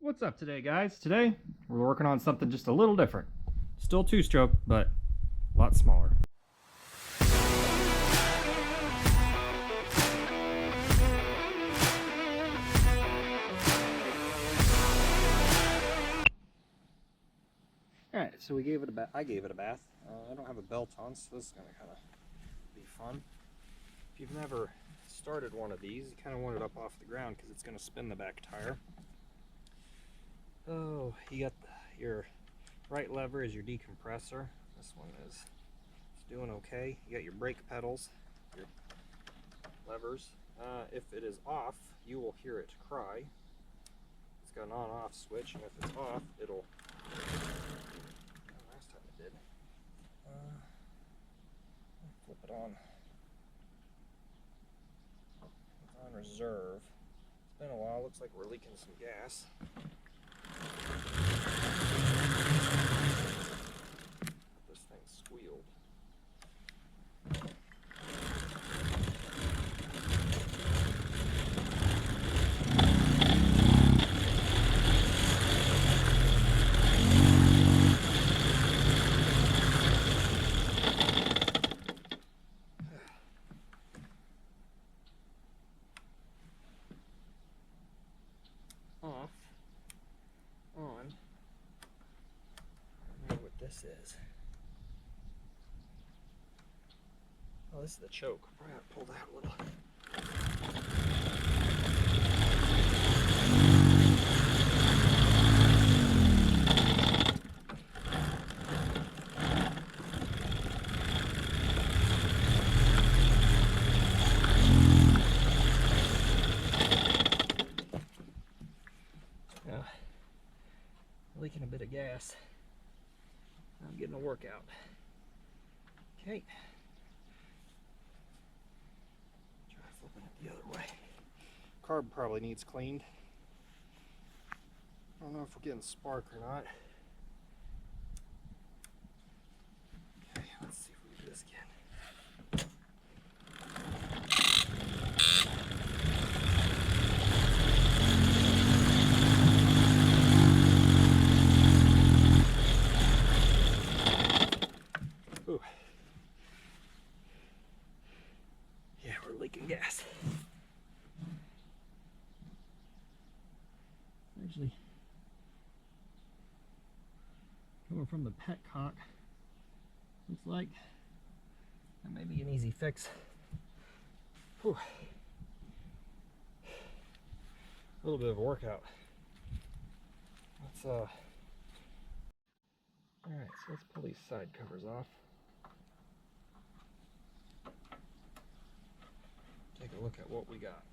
What's up today, guys? Today we're working on something just a little different. Still two-stroke, but a lot smaller. Alright, so we gave it a bath. I gave it a bath. I don't have a belt on, so this is going to kind of be fun. If you've never started one of these, you kind of want it up off the ground because it's going to spin the back tire. Oh, you got your right lever is your decompressor. This one is doing okay. You got your brake pedals, your levers. If it is off, you will hear it cry. It's got an on-off switch, and if it's off, it'll... last time it did. Flip it on. It's on reserve. It's been a while. Looks like we're leaking some gas. This thing squealed. Off, on. I don't know what this is. Oh, this is the choke. Probably have to pull that a little. Leaking a bit of gas. I'm getting a workout. Okay. Try flipping it the other way. Carb probably needs cleaned. I don't know if we're getting spark or not. Okay, let's see if we can do this again. Ooh. Yeah, we're leaking gas. Actually, coming from the petcock, looks like that may be an easy fix. Whew. A little bit of a workout. Let's all right, so let's pull these side covers off. Take a look at what we got.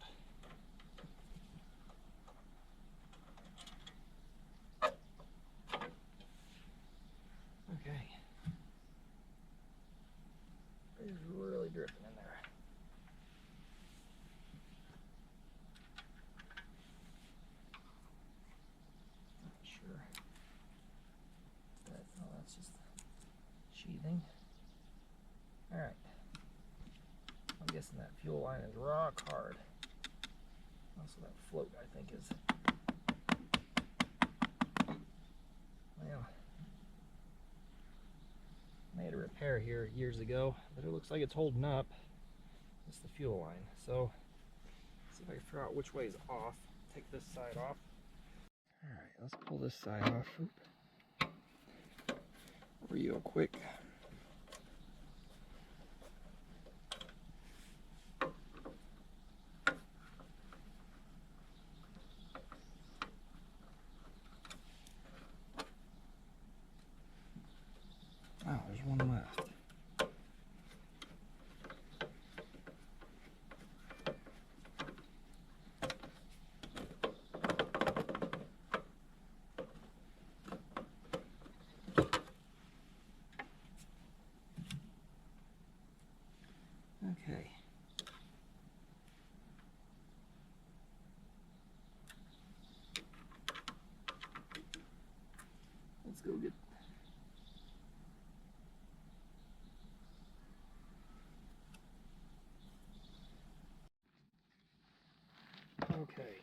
Okay. It's really dripping in there. Not sure. Oh, that's just sheathing. Alright. I'm guessing that fuel line is rock hard. Also that float I think is, well, made a repair here years ago, but it looks like it's holding up. It's the fuel line. So let's see if I can figure out which way is off. Take this side off. Alright, let's pull this side off. Oop. Real quick. Oh, there's one left. Okay. Let's go get... Okay.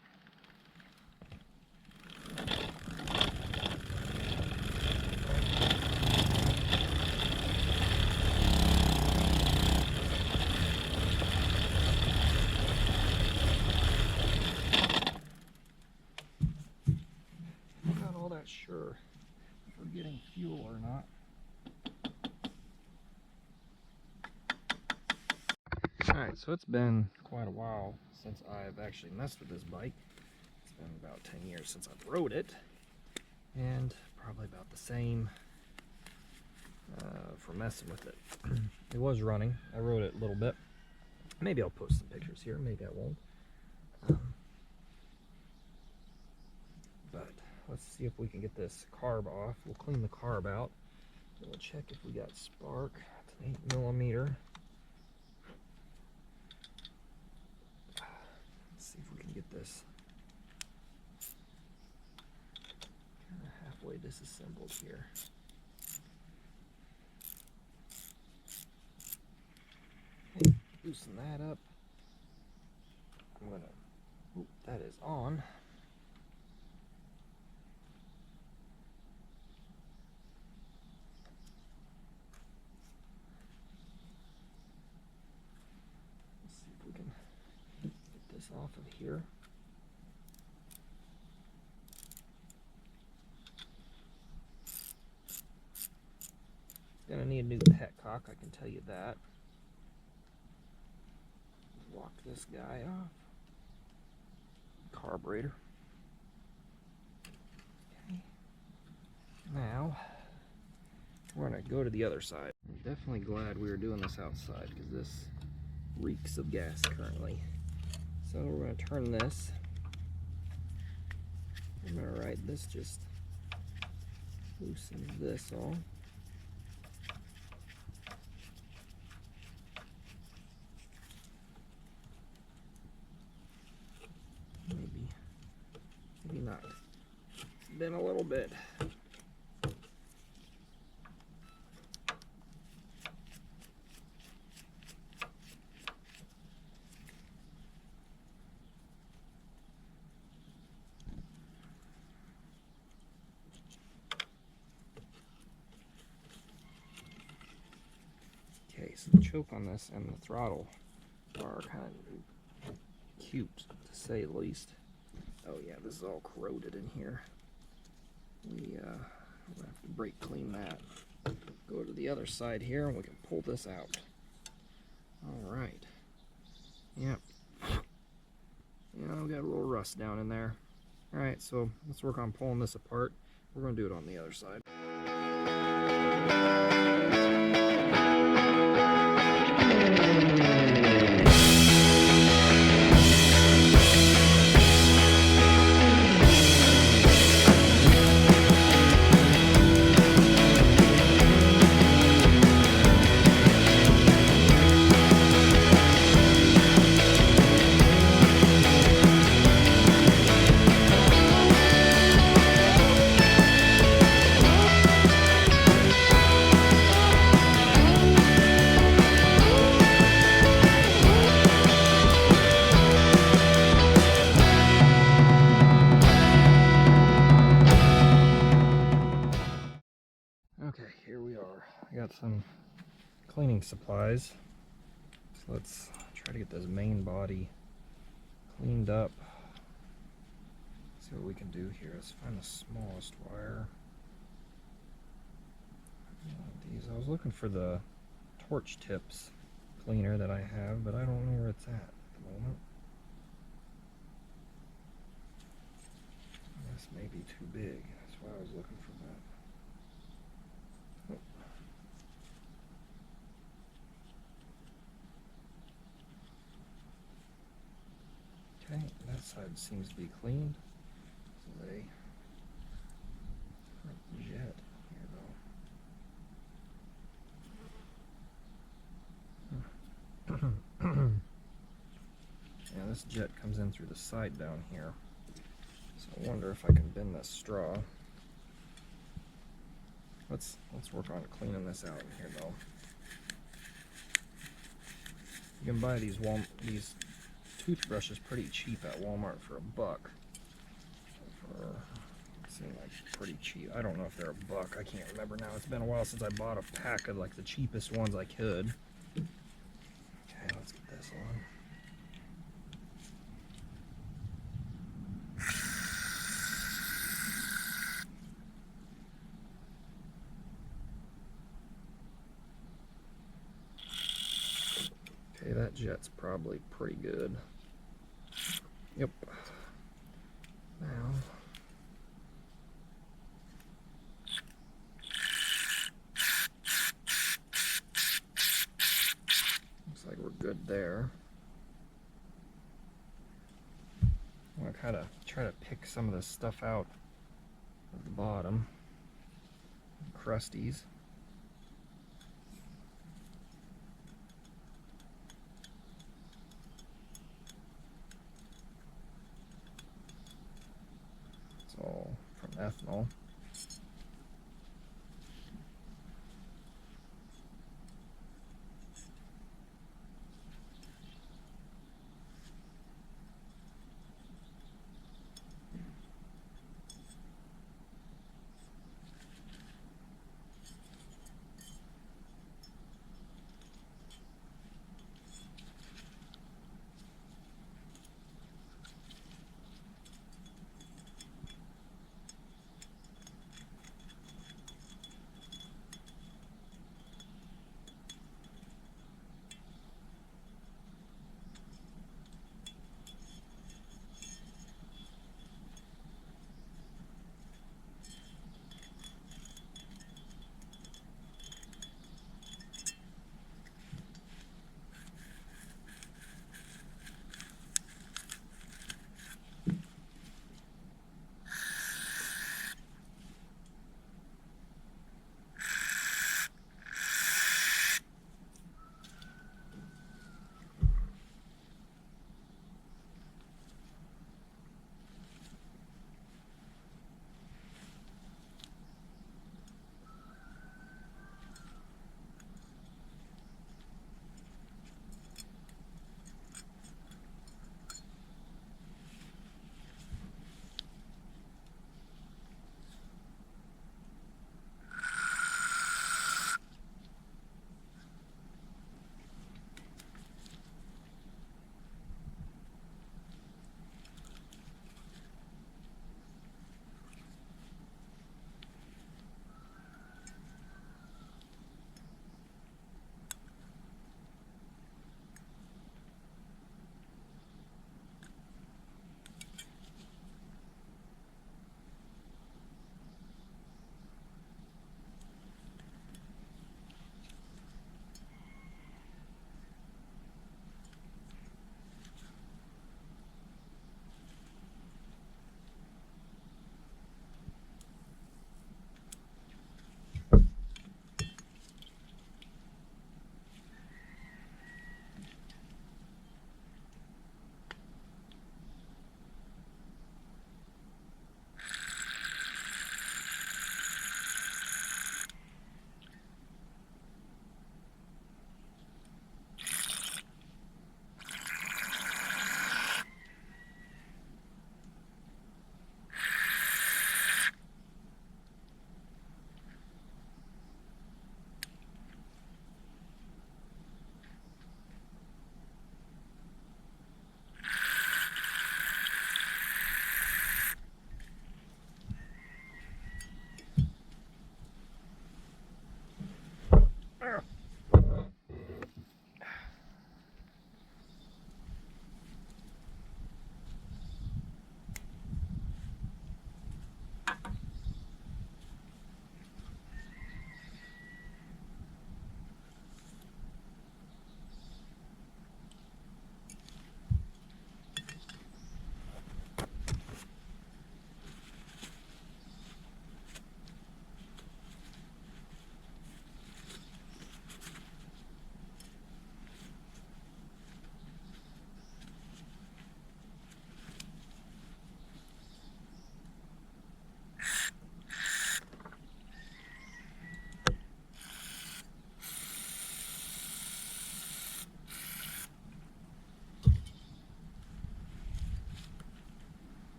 not sure if we're getting fuel or not. Alright, so it's been quite a while since I've actually messed with this bike. It's been about 10 years since I've rode it, and probably about the same for messing with it. It was running. I rode it a little bit. Maybe I'll post some pictures here, maybe I won't. But let's see if we can get this carb off. We'll clean the carb out. We'll check if we got spark. It's an 8mm. Let's see if we can get this kind of halfway disassembled here. Okay, loosen that up. I'm gonna, oop, that is on. Let's see if we can get this off of here. It's gonna need a new petcock, I can tell you that. Walk this guy off. Carburetor. Okay. Now we're gonna go to the other side. I'm definitely glad we were doing this outside because this reeks of gas currently. So we're gonna turn this. I'm gonna ride this, just loosen this all. Maybe not. Been a little bit. Okay, so the choke on this and the throttle are kind of cute, to say the least. Oh yeah, this is all corroded in here. We'll have to brake clean that. Go to the other side here and we can pull this out. Alright. Yep. Yeah, we got a little rust down in there. Alright, so let's work on pulling this apart. We're going to do it on the other side. Okay, here we are. I got some cleaning supplies. So let's try to get this main body cleaned up. See what we can do here. Let's find the smallest wire. These. I was looking for the torch tips cleaner that I have, but I don't know where it's at the moment. This may be too big. That's why I was looking for that. Okay, that side seems to be cleaned. This is a jet here though. Yeah, this jet comes in through the side down here. So I wonder if I can bend this straw. Let's work on cleaning this out in here though. You can buy these toothbrushes pretty cheap at Walmart for $1. It seemed like pretty cheap. I don't know if they're $1. I can't remember now. It's been a while since I bought a pack of like the cheapest ones I could. Okay, let's get this on. jet's probably pretty good. Yep. Now, looks like we're good there. I'm gonna kind of try to pick some of this stuff out at the bottom. Crusties. It's all from ethanol.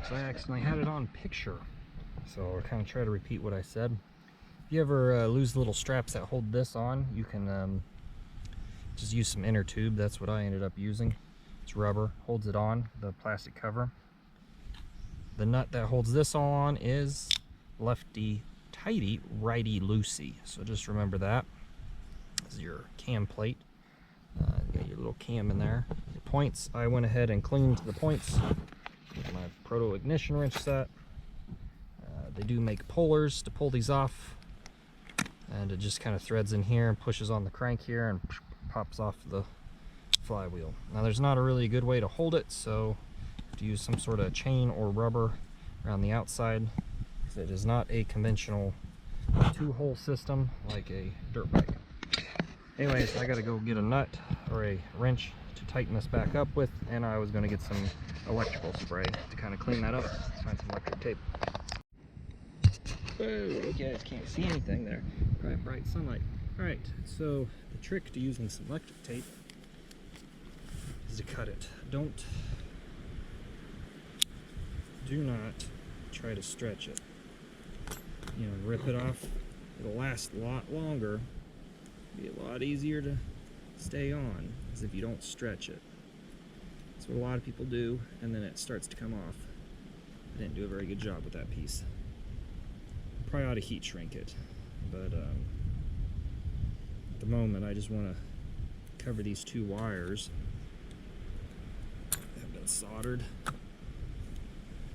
because I accidentally had it on picture. So I'll kind of try to repeat what I said. If you ever lose the little straps that hold this on, you can just use some inner tube. That's what I ended up using. It's rubber, holds it on, the plastic cover. The nut that holds this all on is lefty tighty, righty loosey. So just remember that. This is your cam plate. You got your little cam in there. Your points, I went ahead and cleaned the points with my proto ignition wrench set. They do make pullers to pull these off, and it just kind of threads in here and pushes on the crank here and pops off the flywheel. Now there's not a really good way to hold it, so you have to use some sort of chain or rubber around the outside, because it is not a conventional two-hole system like a dirt bike. Anyways, I gotta go get a nut or a wrench to tighten this back up with, and I was gonna get some electrical spray to kind of clean that up. Let's find some electric tape. Whoa, you guys can't see anything there. Bright sunlight. Alright, so the trick to using some electric tape is to cut it. Do not try to stretch it. You know, rip it off. It'll last a lot longer. Be a lot easier to stay on as if you don't stretch it. That's what a lot of people do, and then it starts to come off. I didn't do a very good job with that piece. Probably ought to heat shrink it, but at the moment I just want to cover these two wires that have been soldered.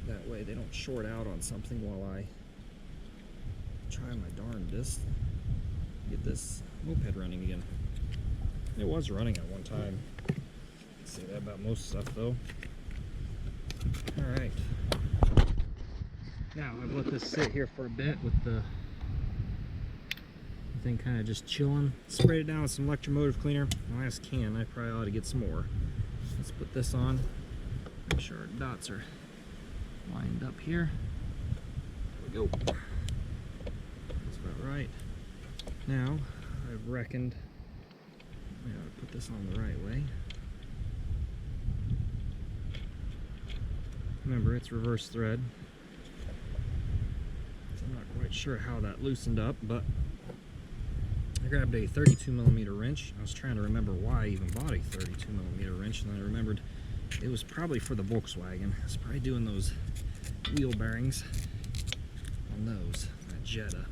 That way they don't short out on something while I try my darndest to get this moped running again. It was running at one time. Can't say that about most stuff though. Alright. Now I've let this sit here for a bit with the thing kind of just chilling. Sprayed it down with some electromotive cleaner. My last can, I probably ought to get some more. Let's put this on. Make sure our dots are lined up here. There we go. That's about right. Now I've reckoned I ought to put this on the right way. Remember, it's reverse thread. I'm not quite sure how that loosened up, but I grabbed a 32mm wrench. I was trying to remember why I even bought a 32mm wrench, and then I remembered it was probably for the Volkswagen. I was probably doing those wheel bearings on those, that Jetta.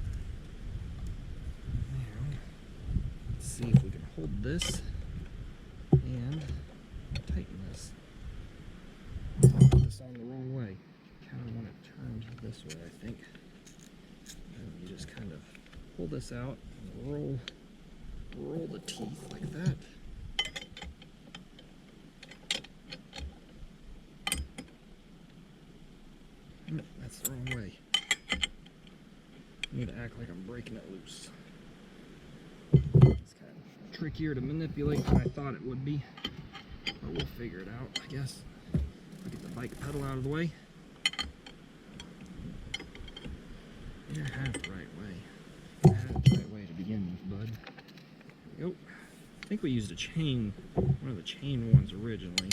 Now, let's see if we can hold this and tighten this. Put this on the wrong way. Kind of want it turned this way, I think. You just kind of pull this out and roll the teeth like that. That's the wrong way. I need to act like I'm breaking it loose. It's kind of trickier to manipulate than I thought it would be, but we'll figure it out, I guess. I'll get the bike pedal out of the way. You have the right way. You have the right way to begin with, bud. There we go. I think we used a chain, one of the chain ones originally.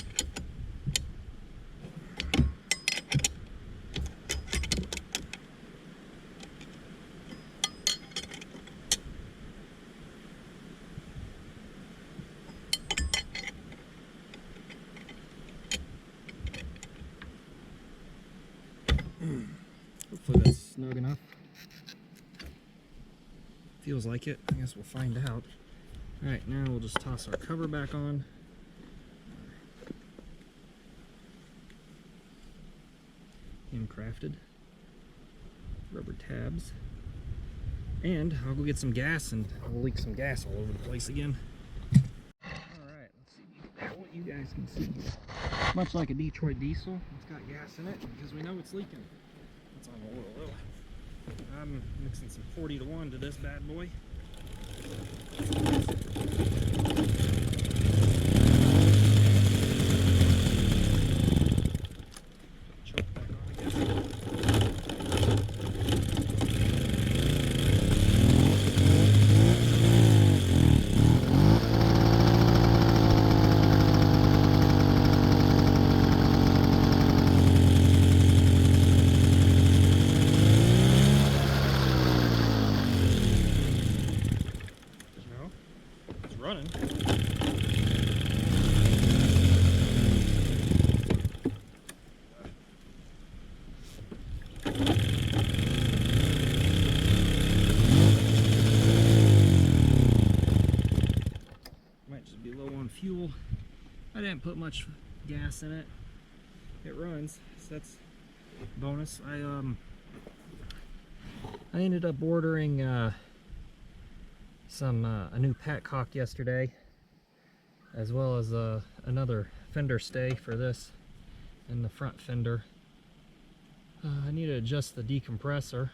Hopefully that's snug enough. Feels like it. I guess we'll find out. Alright, now we'll just toss our cover back on. Handcrafted rubber tabs. And I'll go get some gas and we'll leak some gas all over the place again. Alright, let's see what you guys can see. Much like a Detroit diesel, it's got gas in it because we know it's leaking. It's on the oil though. I'm mixing some 40-to-1 to this bad boy. Choke back on, I guess. running. Might just be low on fuel. I didn't put much gas in it. It runs, so that's a bonus. I ended up ordering a new petcock yesterday, as well as another fender stay for this in the front fender. I need to adjust the decompressor.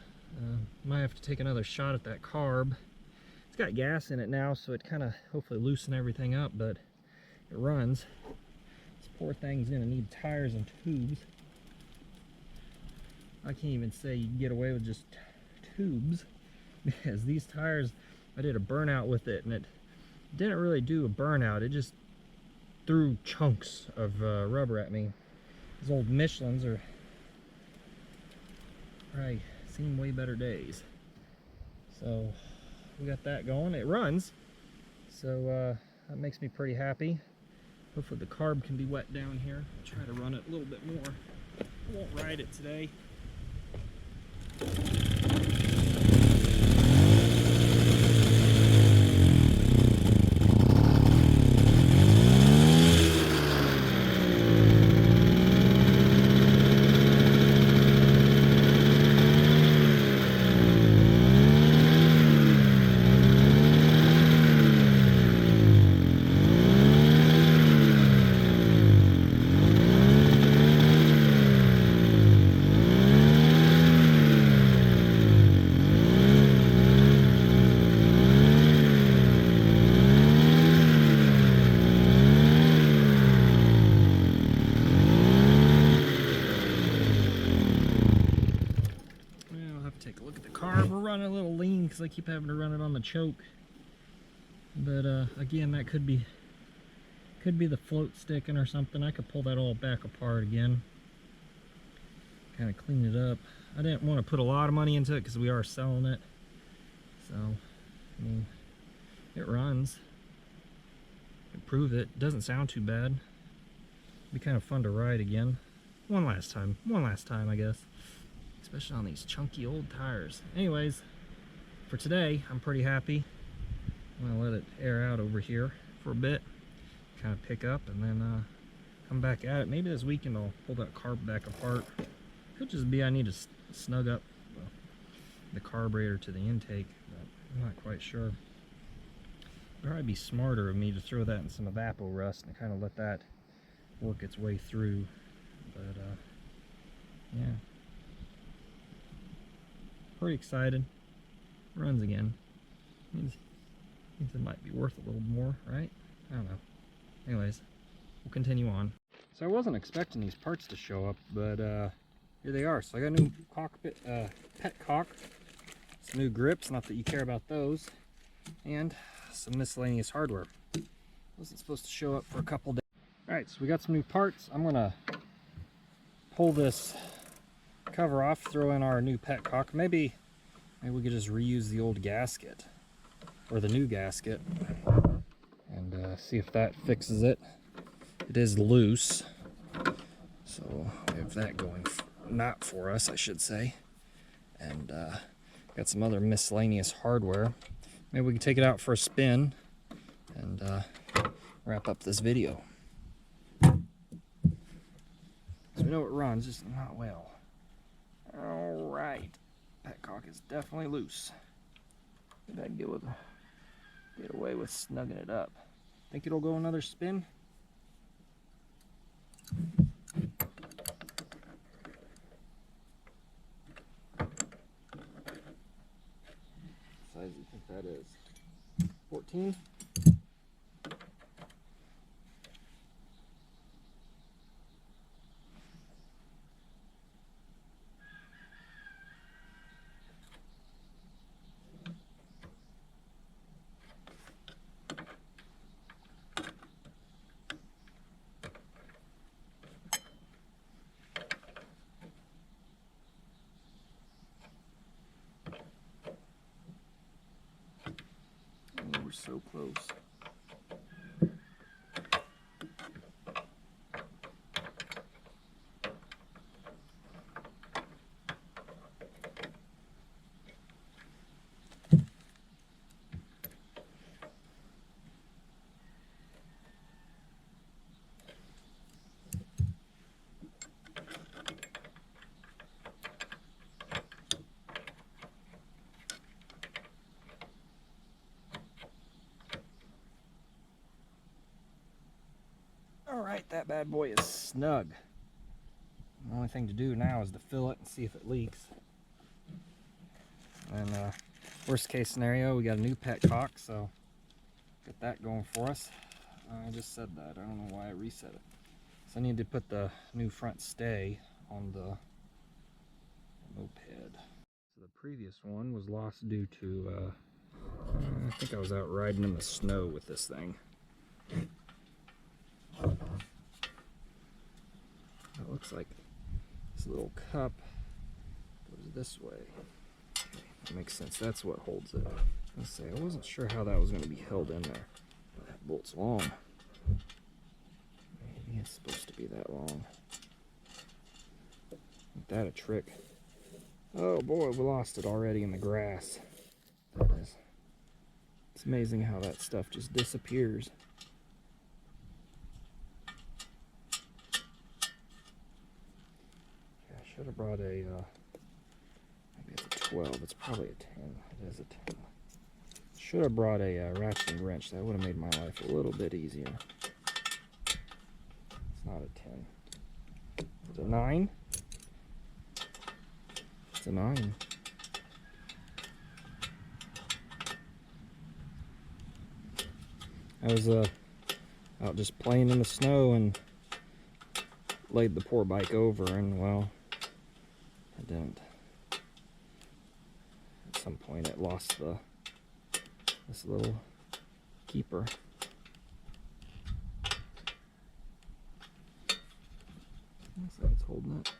Might have to take another shot at that carb. It's got gas in it now, so it kind of hopefully loosen everything up, but it runs. This poor thing's gonna need tires and tubes. I can't even say you can get away with just tubes, because these tires, I did a burnout with it and it didn't really do a burnout. It just threw chunks of rubber at me. These old Michelins are probably seen way better days. So we got that going. It runs, so that makes me pretty happy. Hopefully the carb can be wet down here. I'll try to run it a little bit more. I won't ride it today. Take a look at the carb. We're running a little lean because I keep having to run it on the choke. But again, that could be the float sticking or something. I could pull that all back apart again, kind of clean it up. I didn't want to put a lot of money into it because we are selling it. So, I mean, it runs. I can prove it. It doesn't sound too bad. It'd be kind of fun to ride again. One last time, I guess. Especially on these chunky old tires. Anyways, for today, I'm pretty happy. I'm gonna let it air out over here for a bit, kind of pick up, and then come back at it. Maybe this weekend I'll pull that carb back apart. Could just be I need to snug up the carburetor to the intake, but I'm not quite sure. It'd probably be smarter of me to throw that in some evapor rust and kind of let that work its way through. But yeah. Pretty excited. Runs again. Means it might be worth a little more, right? I don't know. Anyways, we'll continue on. So I wasn't expecting these parts to show up, but here they are. So I got a new cockpit, petcock, some new grips, not that you care about those, and some miscellaneous hardware. Wasn't supposed to show up for a couple days. Alright, so we got some new parts. I'm gonna pull this cover off, throw in our new petcock. Maybe we could just reuse the old gasket or the new gasket and see if that fixes it. It is loose, so we have that going not for us, I should say. And got some other miscellaneous hardware. Maybe we can take it out for a spin and wrap up this video. So we know it runs, just not well. Alright, petcock is definitely loose. Maybe I can get away with snugging it up. Think it'll go another spin? What size do you think that is? 14? We're so close. Alright, that bad boy is snug. The only thing to do now is to fill it and see if it leaks. And worst case scenario, we got a new petcock, so get that going for us. I just said that. I don't know why I reset it. So I need to put the new front stay on the moped. So the previous one was lost due to, I think I was out riding in the snow with this thing. It looks like this little cup goes this way. Okay, that makes sense. That's what holds it. Let's say I wasn't sure how that was going to be held in there. That bolt's long. Maybe it's supposed to be that long. Ain't that a trick? Oh boy, we lost it already in the grass. That is. It's amazing how that stuff just disappears. Yeah, I should have brought a, maybe it's a 12. It's probably a 10. It is a 10. Should have brought a ratcheting wrench. That would have made my life a little bit easier. It's not a 10. It's a 9. It's a 9. I was out just playing in the snow and laid the poor bike over, and well, I didn't. At some point it lost this little keeper. Looks like it's holding it.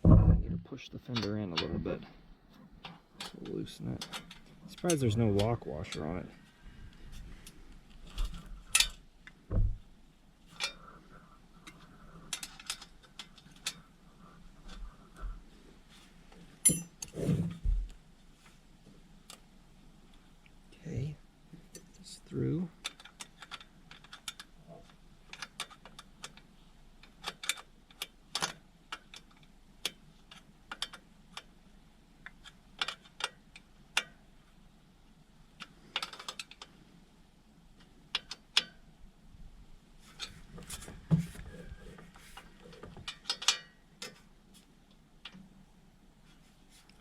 I need to push the fender in a little bit to loosen it. I'm surprised there's no lock washer on it. Okay, it's through.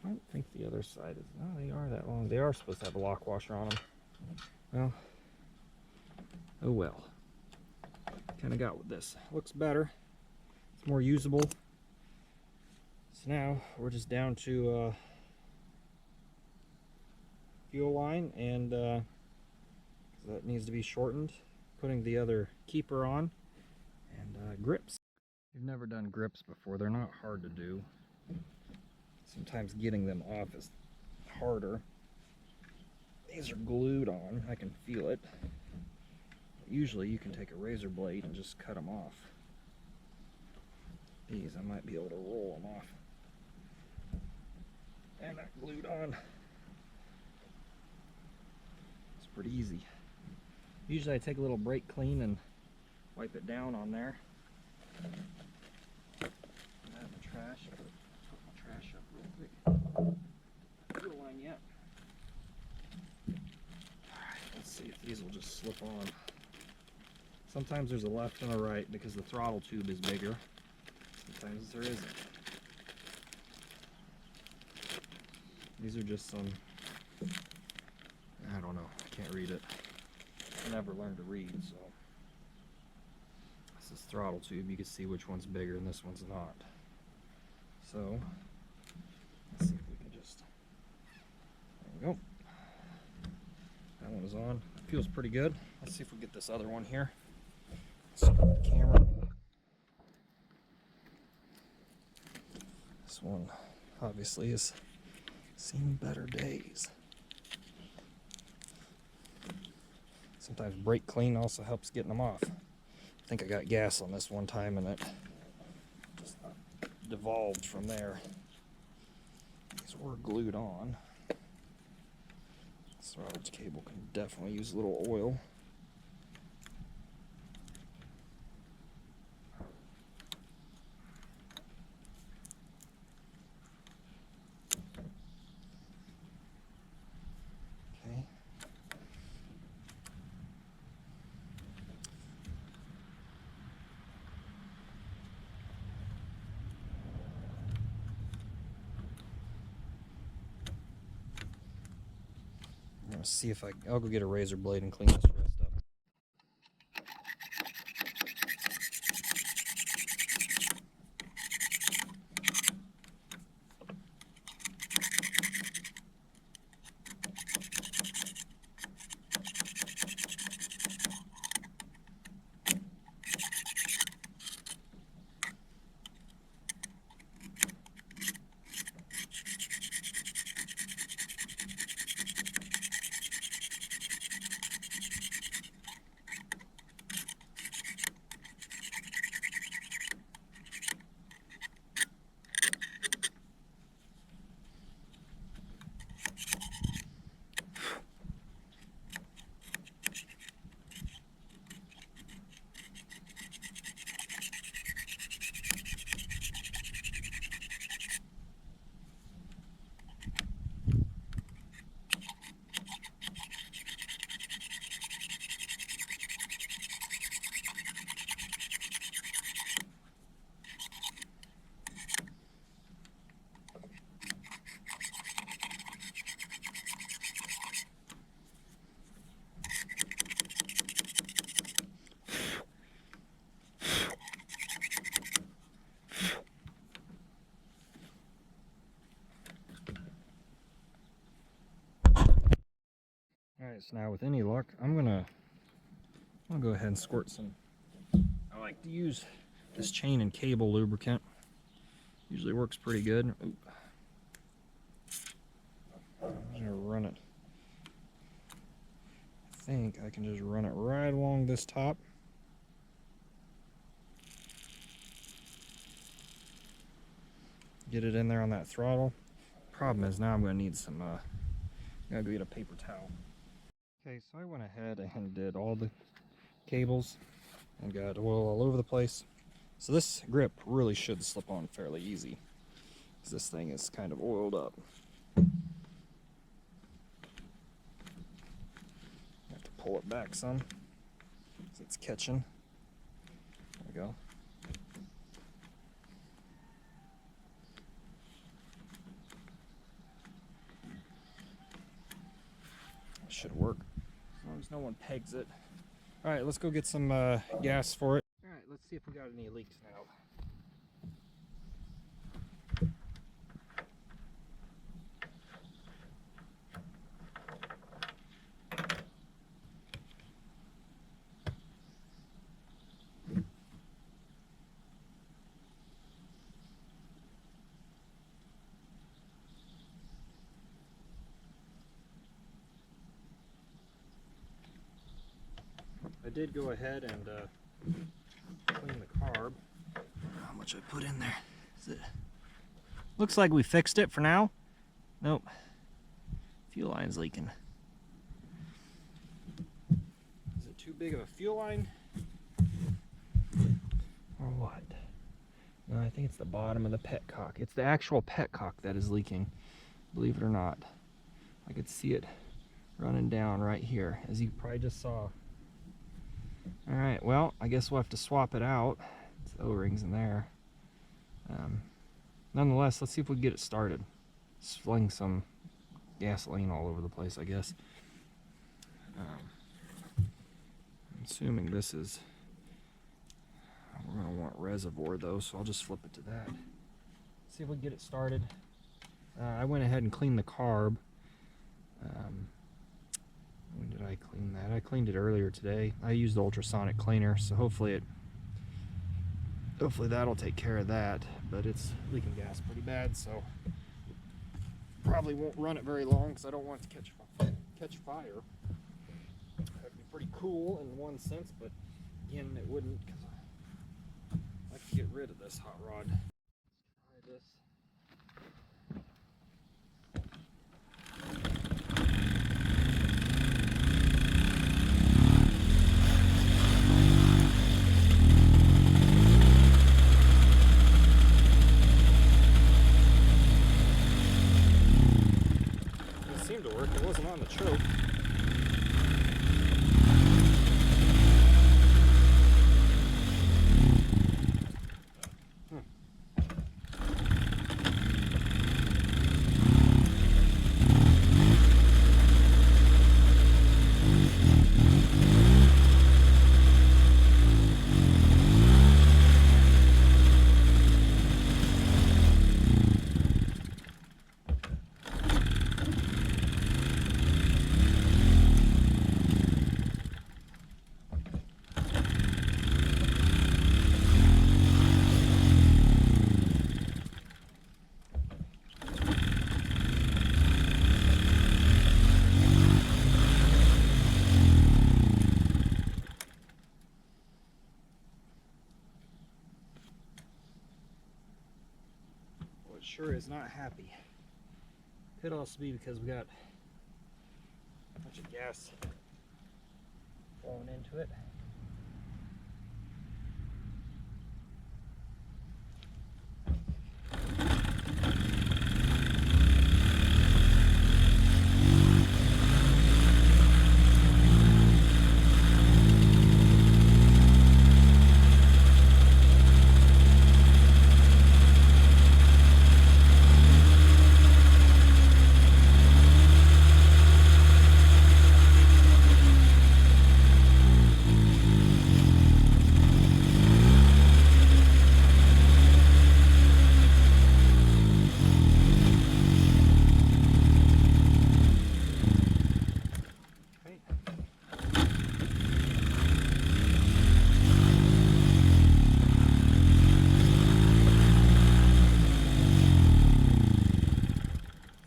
I don't think the other side is. No, they are that long. They are supposed to have a lock washer on them. Well, oh well. Kind of got with this. Looks better. It's more usable. So now we're just down to fuel line, and that needs to be shortened. Putting the other keeper on, and grips. If you've never done grips before, they're not hard to do. Sometimes getting them off is harder. These are glued on, I can feel it. Usually you can take a razor blade and just cut them off. These I might be able to roll them off. And not glued on. It's pretty easy. Usually I take a little brake clean and wipe it down on there. Put that in the trash. Put my trash up real quick. Fuel line yet. Alright, let's see if these will just slip on. Sometimes there's a left and a right because the throttle tube is bigger. Sometimes there isn't. These are just some, I don't know, I can't read it. I never learned to read, so. This is throttle tube, you can see which one's bigger and this one's not. So, let's see if we can just, there we go. That one is on, it feels pretty good. Let's see if we get this other one here. Start the camera. This one obviously has seen better days. Sometimes brake clean also helps getting them off. I think I got gas on this one time and it just devolved from there. These were glued on. This throttle cable can definitely use a little oil. gonna see if I'll go get a razor blade and clean this rest up. Alright, so now with any luck, I'm gonna go ahead and squirt some. I like to use this chain and cable lubricant. Usually works pretty good. Oop. I'm just gonna run it. I think I can just run it right along this top. Get it in there on that throttle. Problem is now I'm gonna need some, I gotta go get a paper towel. Okay, so I went ahead and did all the cables and got oil all over the place. So this grip really should slip on fairly easy, because this thing is kind of oiled up. I have to pull it back some, because it's catching. There we go. It should work. As long as no one pegs it. Alright, let's go get some gas for it. Alright, let's see if we got any leaks now. I did go ahead and clean the carb. How much I put in there? Is it? Looks like we fixed it for now. Nope. Fuel line's leaking. Is it too big of a fuel line? Or what? No, I think it's the bottom of the petcock. It's the actual petcock that is leaking, believe it or not. I could see it running down right here, as you probably just saw. Alright, well, I guess we'll have to swap it out. It's O-rings in there. Nonetheless, let's see if we can get it started. Just fling some gasoline all over the place, I guess. I'm assuming this is... We're going to want reservoir, though, so I'll just flip it to that. See if we can get it started. I went ahead and cleaned the carb. When did I clean that? I cleaned it earlier today. I used the ultrasonic cleaner, so hopefully that'll take care of that. But it's leaking gas pretty bad, so probably won't run it very long because I don't want it to catch fire. That'd be pretty cool in one sense, but again, it wouldn't, because I like to get rid of this hot rod. Let's try this. It wasn't on the choke. sure is not happy. Could also be because we got a bunch of gas flowing into it.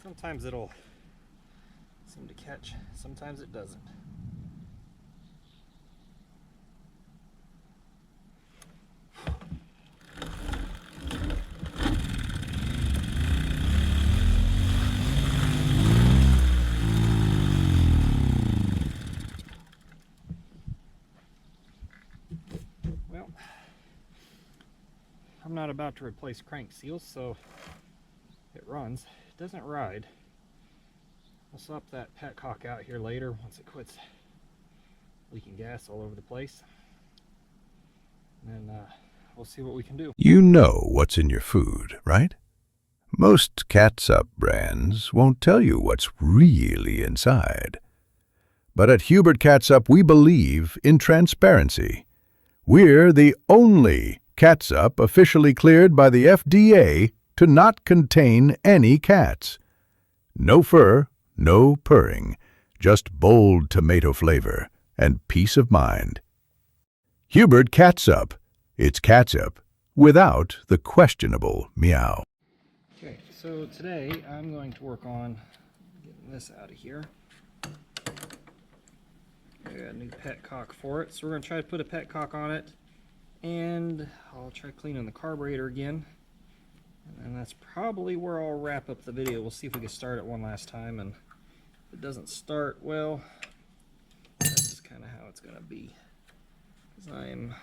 Sometimes it'll seem to catch, sometimes it doesn't. Well, I'm not about to replace crank seals, so it runs. It doesn't ride. I'll swap that petcock out here later once it quits leaking gas all over the place. And then we'll see what we can do. You know what's in your food, right? Most catsup brands won't tell you what's really inside. But at Hubert Catsup, we believe in transparency. We're the only catsup officially cleared by the FDA to not contain any cats. No fur, no purring, just bold tomato flavor and peace of mind. Hubert Catsup. It's catsup without the questionable meow. Okay, so today I'm going to work on getting this out of here. I got a new petcock for it, so we're going to try to put a petcock on it, and I'll try cleaning the carburetor again. And then that's probably where I'll wrap up the video. We'll see if we can start it one last time, and if it doesn't start, well, that's just kind of how it's going to be. Because I'm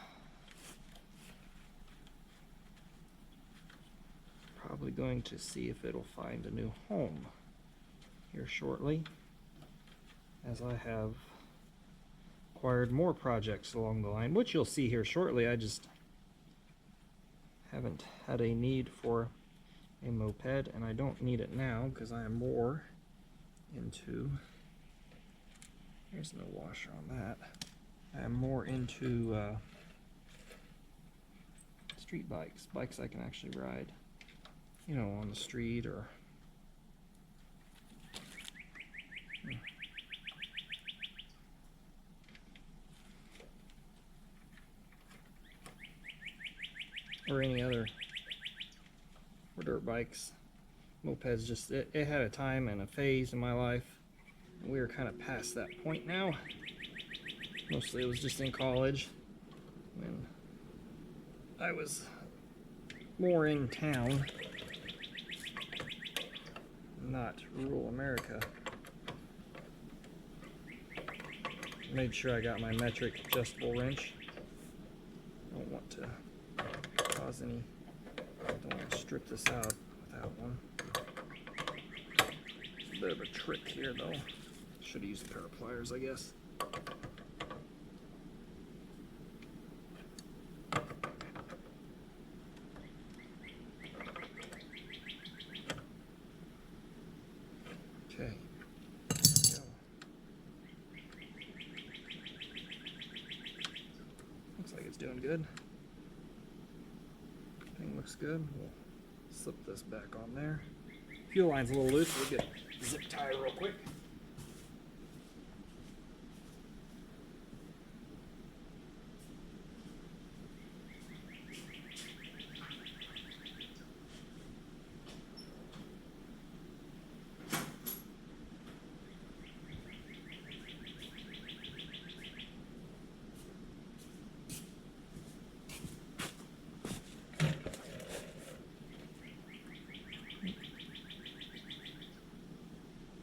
probably going to see if it'll find a new home here shortly, as I have acquired more projects along the line, which you'll see here shortly. I just haven't had a need for a moped, and I don't need it now because I am more into, there's no washer on that, I am more into street bikes, bikes I can actually ride, you know, on the street or any other, or dirt bikes. Mopeds just, it had a time and a phase in my life. We are kind of past that point now. Mostly it was just in college when I was more in town, not rural America. Made sure I got my metric adjustable wrench. Don't want to cause any, don't want to strip this out without one. It's a bit of a trick here though. Should have used a pair of pliers, I guess. Okay. Go. Looks like it's doing good. Thing looks good. We'll slip this back on there. Fuel line's a little loose. We'll get zip tie real quick.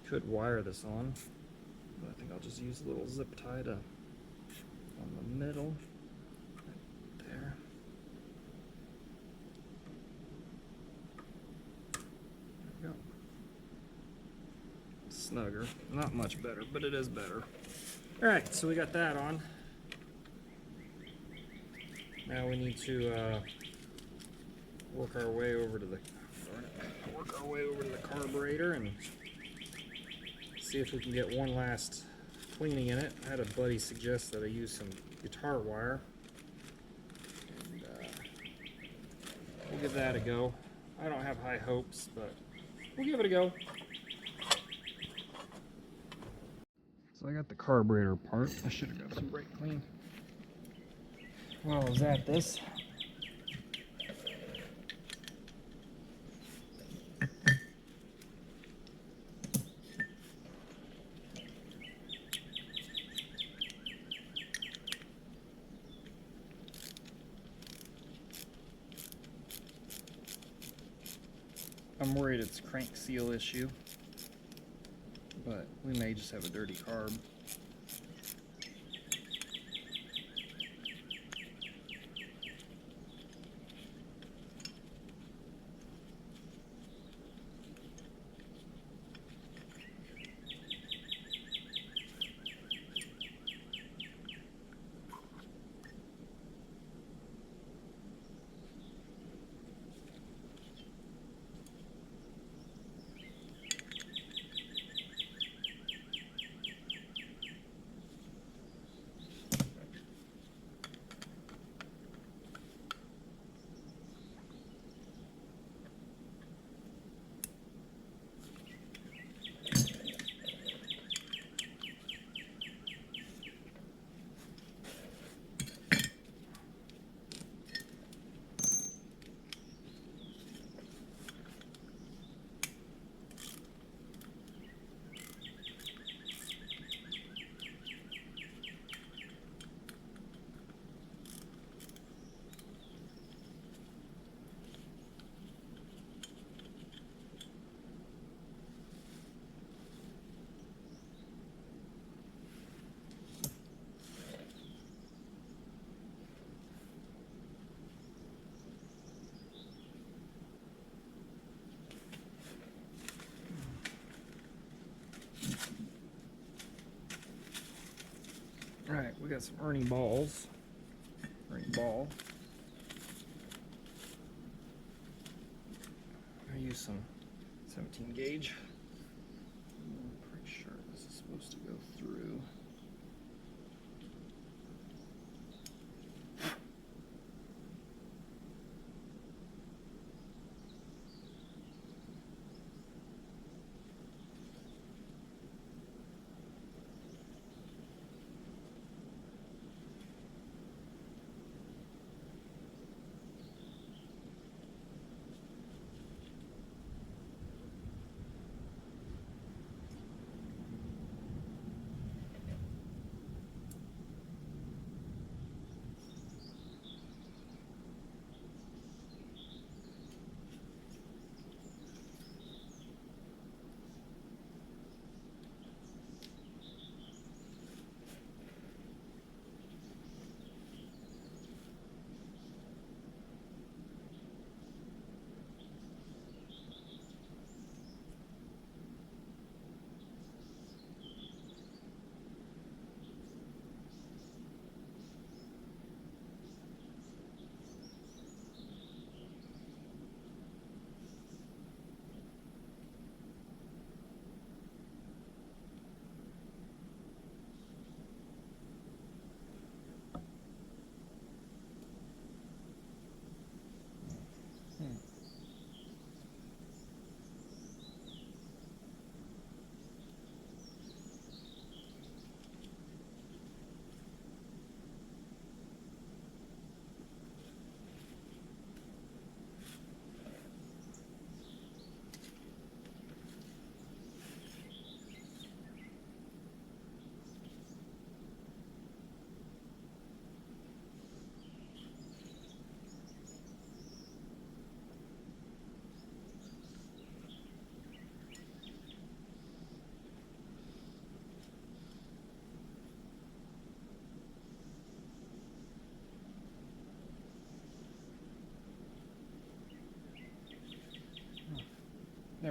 could wire this on, but I think I'll just use a little zip tie to on the middle, right there. There we go. Snugger, not much better, but it is better. All right, so we got that on. Now we need to work our way over to the carburetor and see if we can get one last cleaning in it. I had a buddy suggest that I use some guitar wire, and we'll give that a go. I don't have high hopes, but we'll give it a go. So I got the carburetor apart. I should have got some brake clean. While I was at this, I'm worried it's a crank seal issue, but we may just have a dirty carb. Alright, we got some Ernie balls. Ernie ball. I use some 17 gauge. I'm pretty sure this is supposed to go through.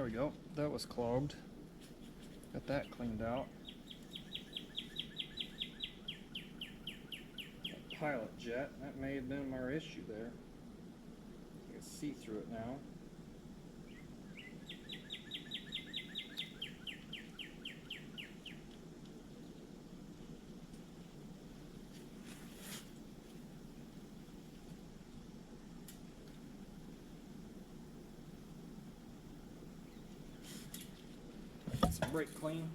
we go. That was clogged. Got that cleaned out. That pilot jet, that may have been our issue there. You can see through it now. Get some brake clean.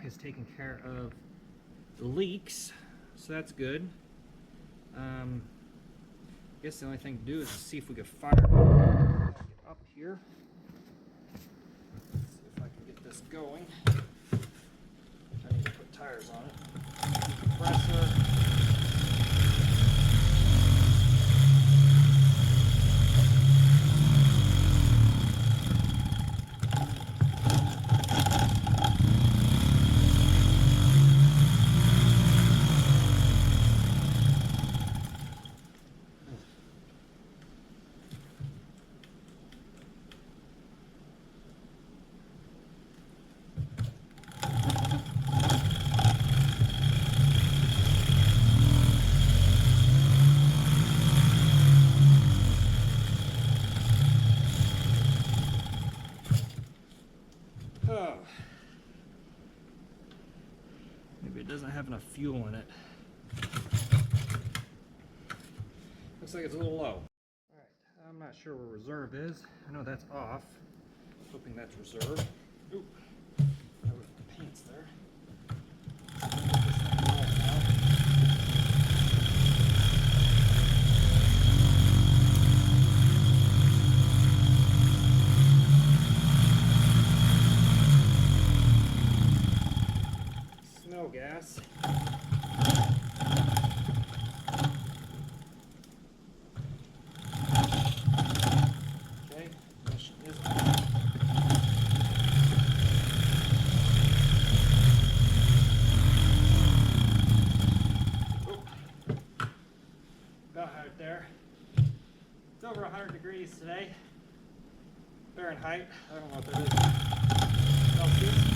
Has taken care of the leaks, so that's good. I guess the only thing to do is see if we can fire it up here. Let's see if I can get this going. I need to put tires on it. Compressor. Maybe it doesn't have enough fuel in it. Looks like it's a little low. Alright, I'm not sure where reserve is. I know that's off. Hoping that's reserve. Ooh, I left the pants there. Smell gas. Okay, ignition is on. About right there. It's over 100 degrees today. Fahrenheit. I don't know what that is. Celsius.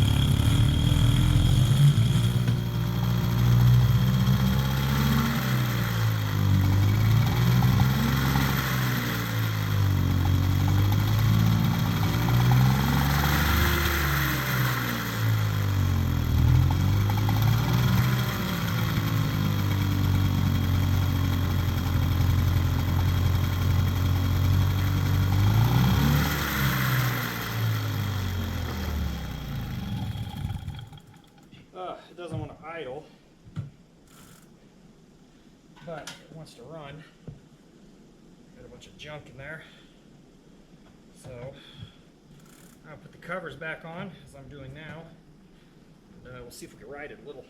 It doesn't want to idle, but it wants to run. Got a bunch of junk in there. So I'll put the covers back on, as I'm doing now, and we'll see if we can ride it a little.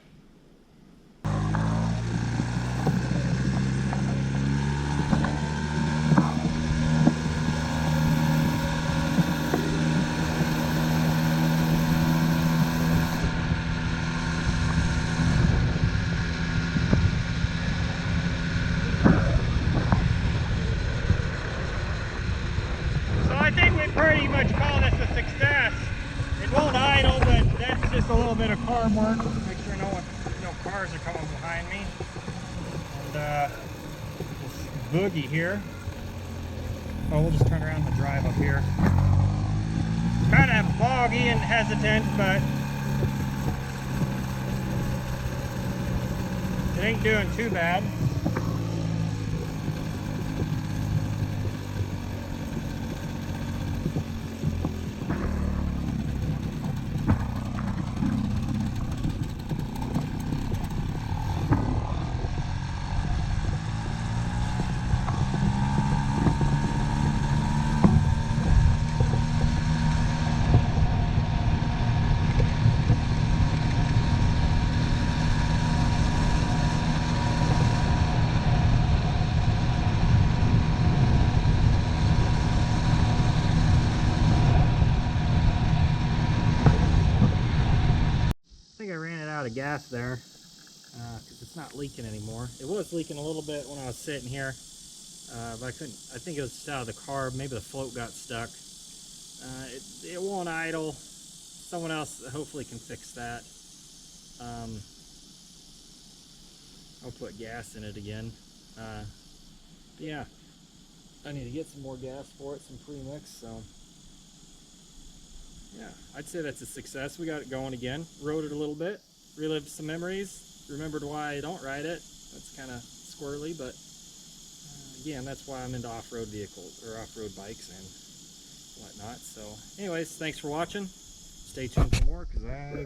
I think we pretty much call this a success. It won't idle, but that's just a little bit of car work. Make sure no cars are coming behind me. And this boogie here. Oh, we'll just turn around the drive up here. Kind of foggy and hesitant, but it ain't doing too bad. I think I ran it out of gas there because it's not leaking anymore. It was leaking a little bit when I was sitting here, but I couldn't. I think it was just out of the carb. Maybe the float got stuck. It won't idle. Someone else hopefully can fix that. I'll put gas in it again. Yeah, I need to get some more gas for it, some premix. So. Yeah, I'd say that's a success. We got it going again. Rode it a little bit, relived some memories, remembered why I don't ride it. That's kind of squirrely, but again, that's why I'm into off-road vehicles or off-road bikes and whatnot. So anyways, thanks for watching. Stay tuned for more because I